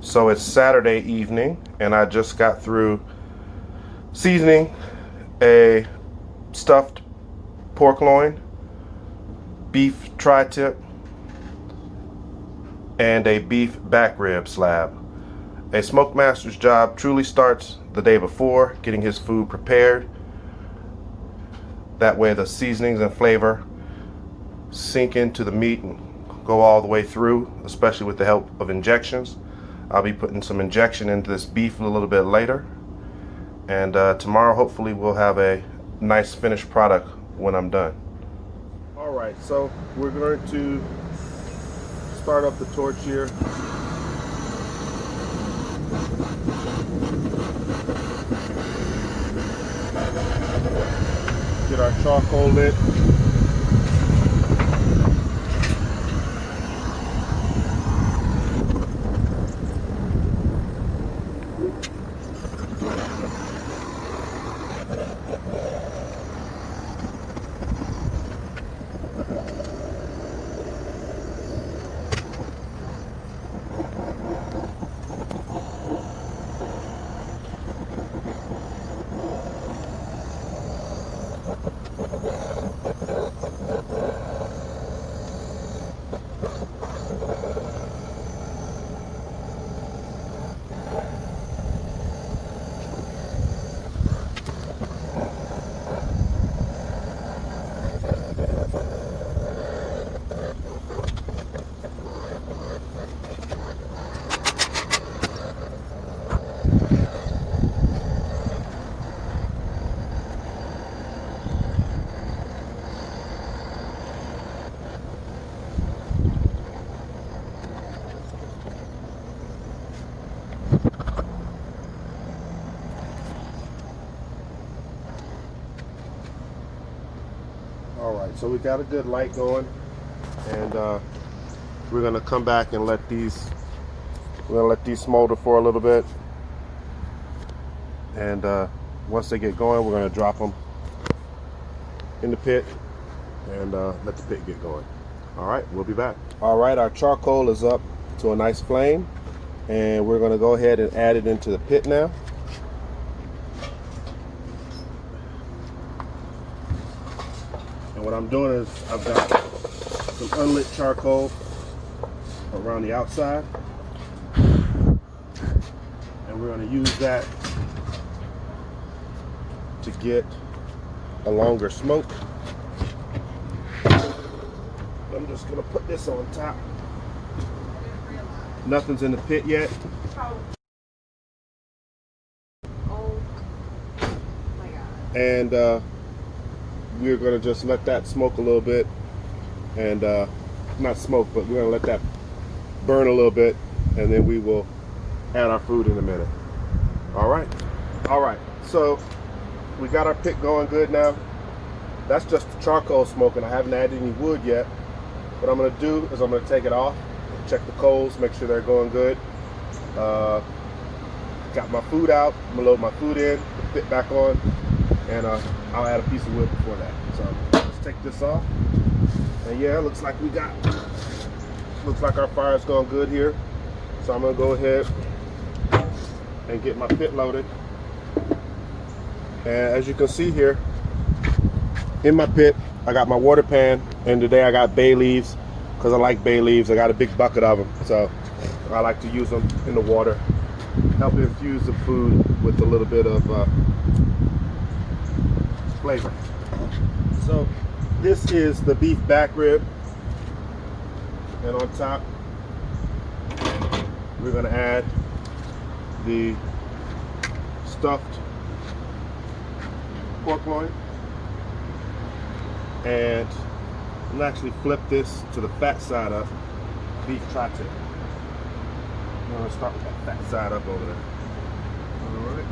So it's Saturday evening, and I just got through seasoning a stuffed pork loin, beef tri-tip, and a beef back rib slab. A smoke master's job truly starts the day before, getting his food prepared. That way the seasonings and flavor sink into the meat and go all the way through, especially with the help of injections. I'll be putting some injection into this beef a little bit later. And tomorrow, hopefully, we'll have a nice finished product when I'm done. All right, so we're going to start up the torch here. Get our charcoal lit. All right, so we got a good light going, and we're gonna come back and let these smolder for a little bit, and once they get going, we're gonna drop them in the pit and let the pit get going. All right, we'll be back. All right, our charcoal is up to a nice flame, and we're gonna go ahead and add it into the pit now. And what I'm doing is I've got some unlit charcoal around the outside, and we're going to use that to get a longer smoke. I'm just going to put this on top. Nothing's in the pit yet. Oh my God. And we're going to just let that smoke a little bit, and not smoke, but we're going to let that burn a little bit, and then we will add our food in a minute. All right, so we got our pit going good now. That's just the charcoal smoking. I haven't added any wood yet. What I'm going to do is I'm going to take it off, check the coals, make sure they're going good. Got my food out. I'm going to load my food in, put the pit back on, and I'll add a piece of wood before that. So let's take this off. And yeah, looks like our fire's going good here. So I'm gonna go ahead and get my pit loaded. And as you can see here, in my pit, I got my water pan, and today I got bay leaves because I like bay leaves. I got a big bucket of them, so I like to use them in the water, help infuse the food with a little bit of flavor. So this is the beef back rib, and on top we're going to add the stuffed pork loin, and we'll actually flip this to the fat side up, beef tri-tip. I'm going to start with that fat side up over there. All right.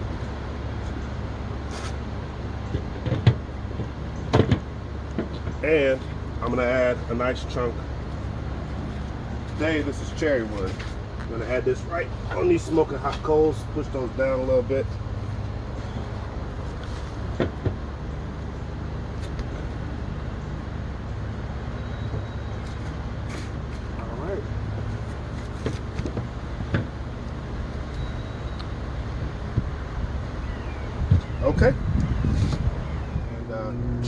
And I'm going to add a nice chunk. Today, this is cherry wood. I'm going to add this right on these smoking hot coals, push those down a little bit. All right.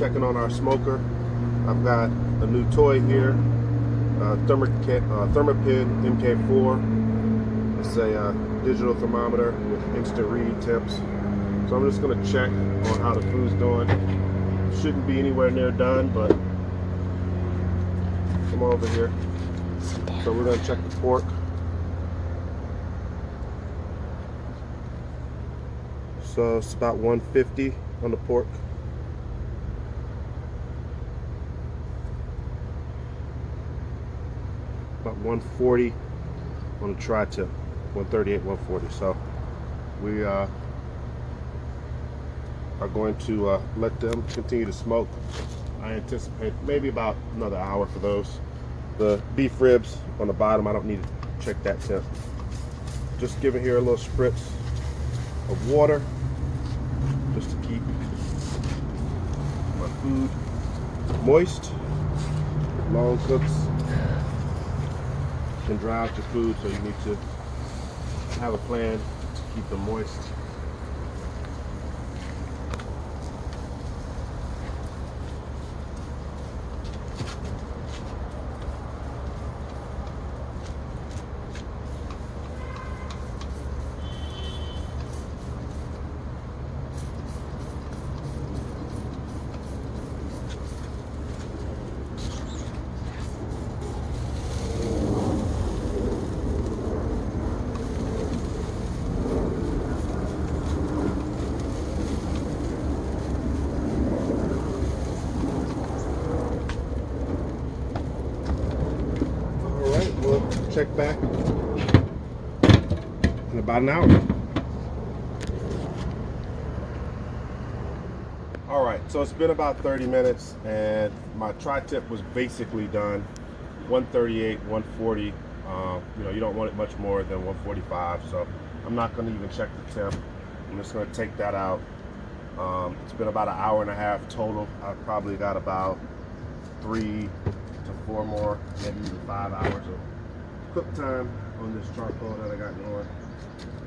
checking on our smoker. I've got a new toy here, Thermopin MK4. It's a digital thermometer with instant read temps. So I'm just gonna check on how the food's doing. Shouldn't be anywhere near done, but come over here. So we're gonna check the pork. So it's about 150 on the pork. About 140 on the tri-tip. 138, 140. So we are going to let them continue to smoke. I anticipate maybe about another hour for those. The beef ribs on the bottom, I don't need to check that temp. Just giving here a little spritz of water just to keep my food moist. Long cooks can dry out your food, so you need to have a plan to keep them moist. Check back in about an hour. All right, so it's been about 30 minutes and my tri-tip was basically done. 138, 140. You know, you don't want it much more than 145, so I'm not going to even check the temp. I'm just going to take that out. It's been about an hour and a half total. I've probably got about 3 to 4 more, maybe even 5 hours of cook time on this charcoal that I got going.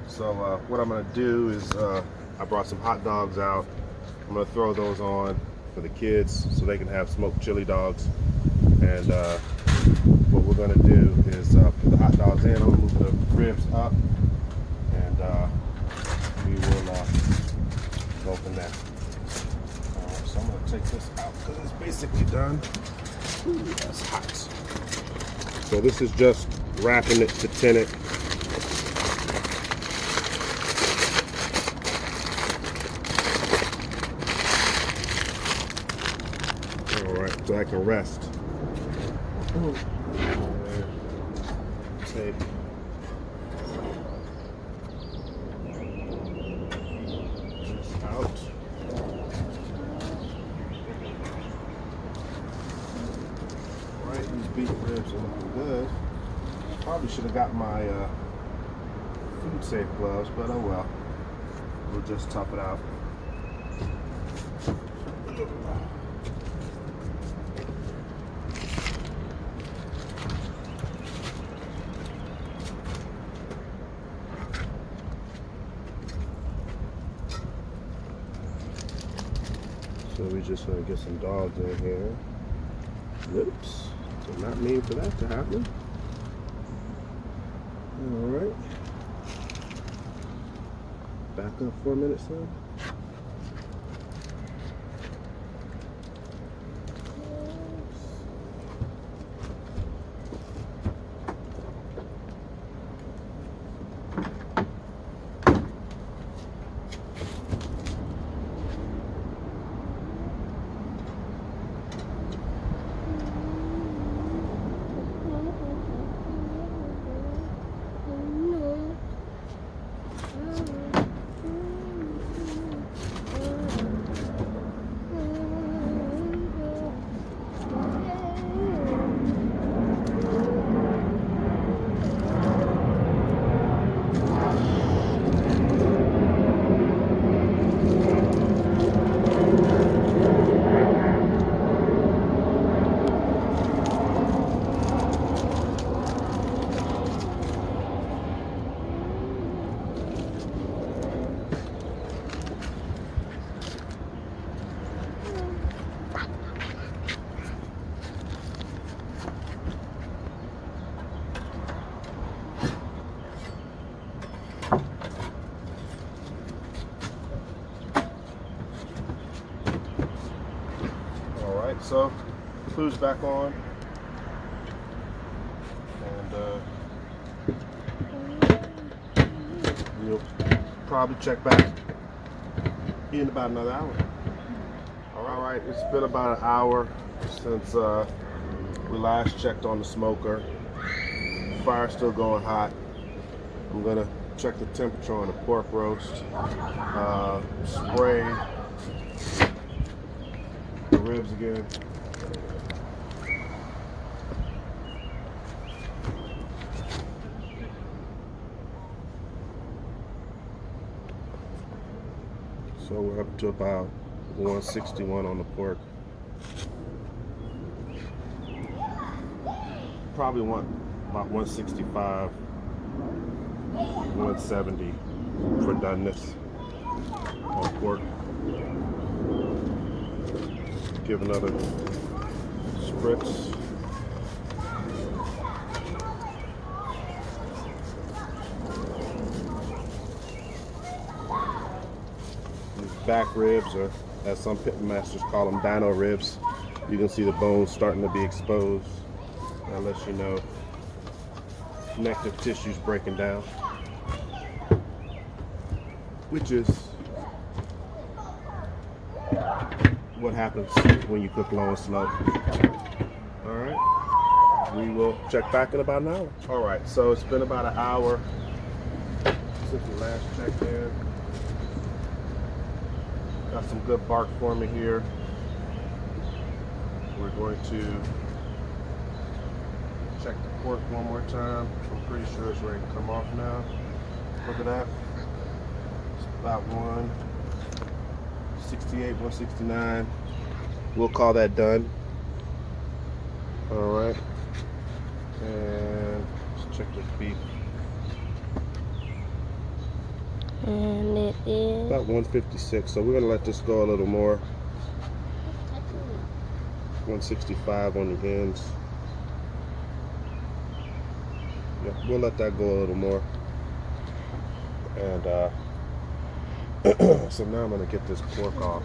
So what I'm gonna do is I brought some hot dogs out. I'm gonna throw those on for the kids so they can have smoked chili dogs. And what we're gonna do is put the hot dogs in. I'm gonna move the ribs up, and we will go from there. So I'm gonna take this out because it's basically done. Ooh, that's hot. So this is just wrapping it to tin it. All right, so I can rest. Tape. This out. All right, these beef ribs are looking good. Probably should have got my food safe gloves, but oh well. We'll just tough it out. So we just want to get some dogs in here. Whoops. Did not mean for that to happen. All right. Back up 4 minutes, son. so food's back on, and we'll probably check back in about another hour. All right, it's been about an hour since we last checked on the smoker. Fire's still going hot. I'm gonna check the temperature on the pork roast, spray the ribs again. So we're up to about 161 on the pork. Probably want about 165, 170 for doneness on pork. Give another spritz. These back ribs, or as some pit masters call them, dino ribs. You can see the bones starting to be exposed. That lets you know connective tissue's breaking down, which is what happens when you cook low and slow. All right, we will check back in about an hour. All right, so it's been about an hour since we last checked in. Got some good bark for me here. We're going to check the pork one more time. I'm pretty sure it's ready to come off now. Look at that. It's about 168, 169. We'll call that done. All right. And let's check this beef. And it is About 156. So we're gonna let this go a little more. 165 on the ends. Yeah, we'll let that go a little more. And so now I'm gonna get this pork off.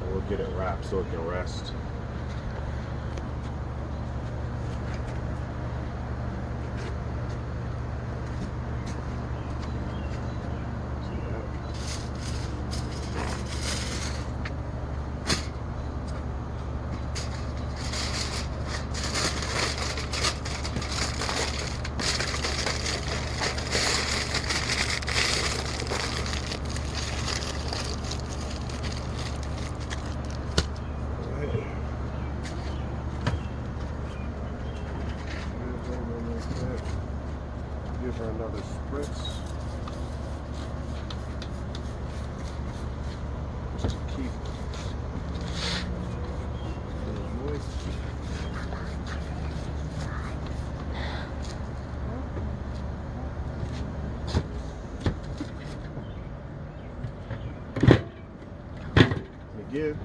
And we'll get it wrapped so it can rest. Give her another spritz. Just to keep it moist. Again,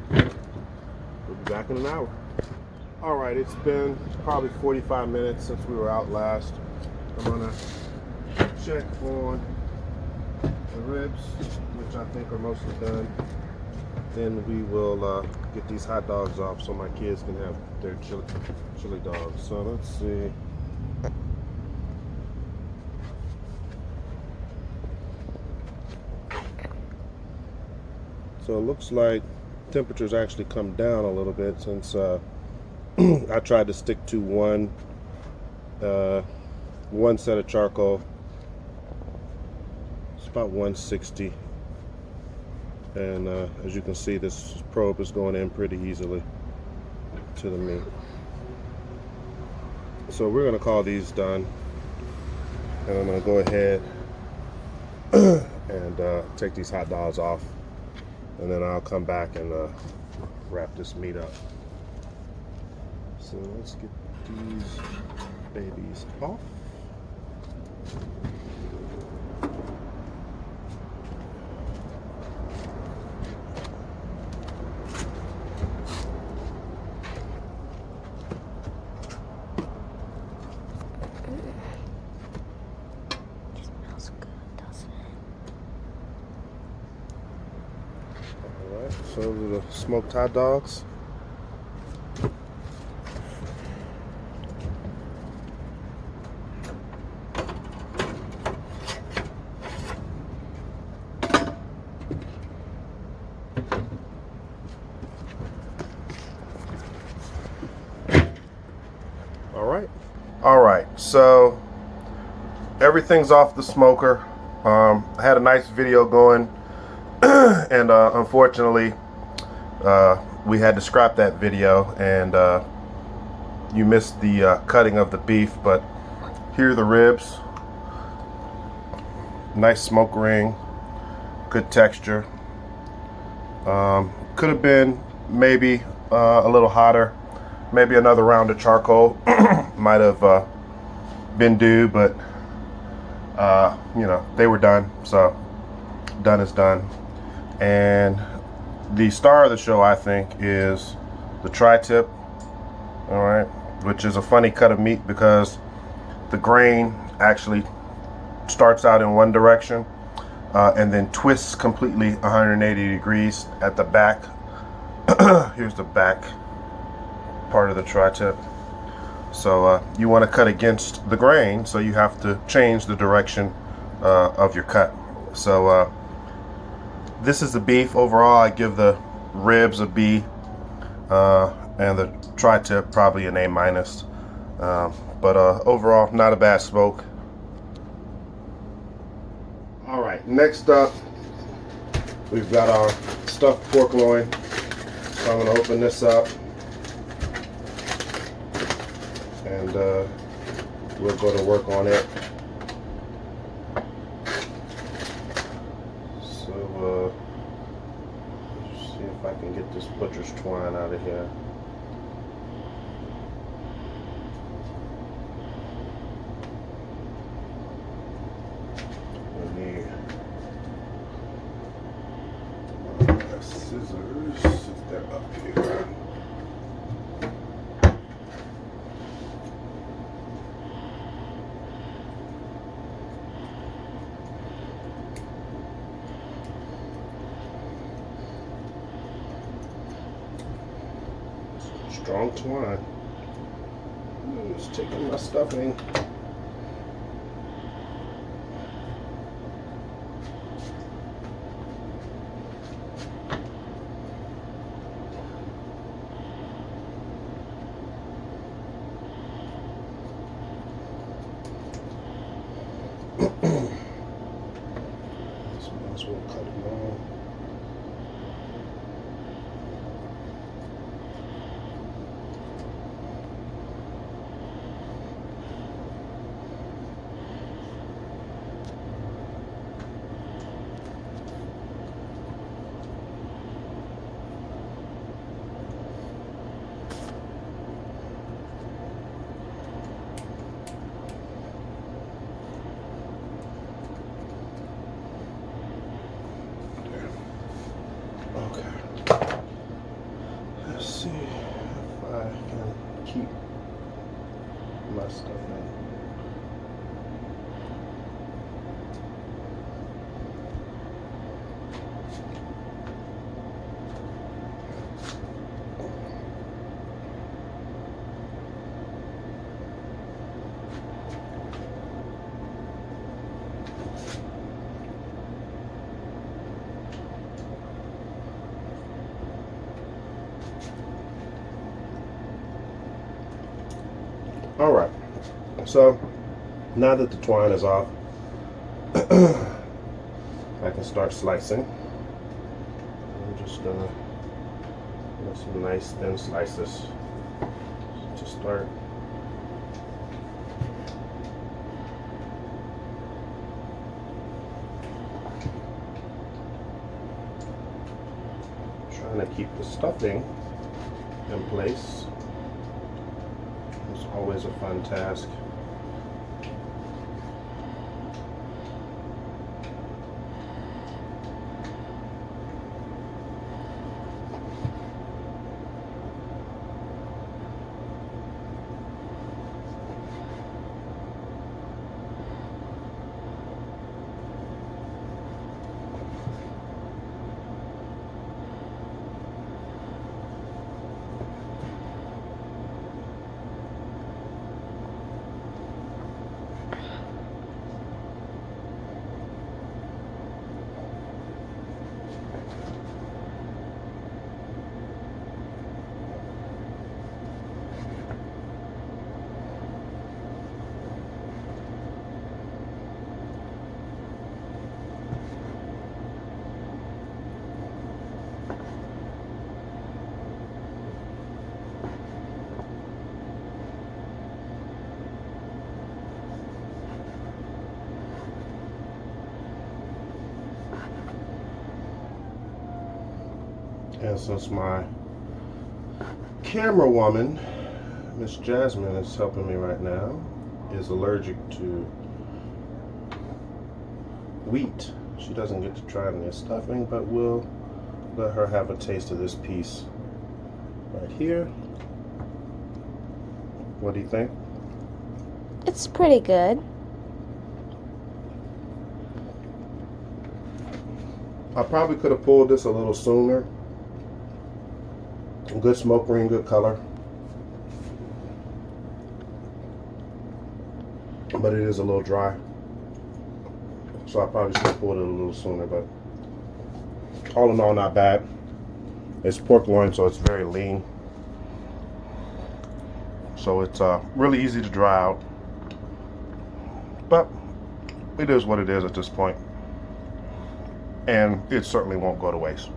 we'll be back in an hour. All right, it's been probably 45 minutes since we were out last. I'm gonna check on the ribs, which I think are mostly done. Then we will get these hot dogs off so my kids can have their chili dogs. So let's see. So it looks like temperatures actually come down a little bit since I tried to stick to one set of charcoal. It's about 160, and as you can see, this probe is going in pretty easily to the meat. So we're going to call these done, and I'm going to go ahead and take these hot dogs off, and then I'll come back and wrap this meat up. So let's get these babies off. It smells good, doesn't it? So those are the smoked hot dogs. All right, so everything's off the smoker. I had a nice video going, and unfortunately, we had to scrap that video, and you missed the cutting of the beef. But here are the ribs. Nice smoke ring, good texture. Could have been maybe a little hotter. Maybe another round of charcoal might have been due, but you know, they were done, so done is done. And the star of the show, I think, is the tri-tip, all right, which is a funny cut of meat because the grain actually starts out in one direction and then twists completely 180 degrees at the back. Here's the back part of the tri-tip. So you want to cut against the grain, so you have to change the direction of your cut. So this is the beef. Overall, I give the ribs a B, and the tri-tip probably an A minus. But overall, not a bad smoke. All right, next up, we've got our stuffed pork loin. So I'm going to open this up, and we'll go to work on it. So let's see if I can get this butcher's twine out of here. I need scissors if they're up here. Strong twine. Just taking my stuffing. So might as well cut them all. Okay. Let's see if I can keep my stuff in. All right, so now that the twine is off, I can start slicing. I'm just gonna make some nice thin slices to start. Trying to keep the stuffing in place. It's always a fun task. And since my camera woman, Miss Jasmine, is helping me right now, is allergic to wheat, she doesn't get to try any stuffing, but we'll let her have a taste of this piece right here. What do you think? It's pretty good. I probably could have pulled this a little sooner. Good smoke ring, good color. But it is a little dry. So I probably should have pulled it a little sooner, but all in all, not bad. It's pork loin, so it's very lean. So it's really easy to dry out. But it is what it is at this point. And it certainly won't go to waste.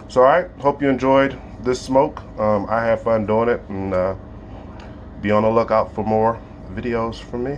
So alright, hope you enjoyed this smoke. I had fun doing it, and be on the lookout for more videos from me.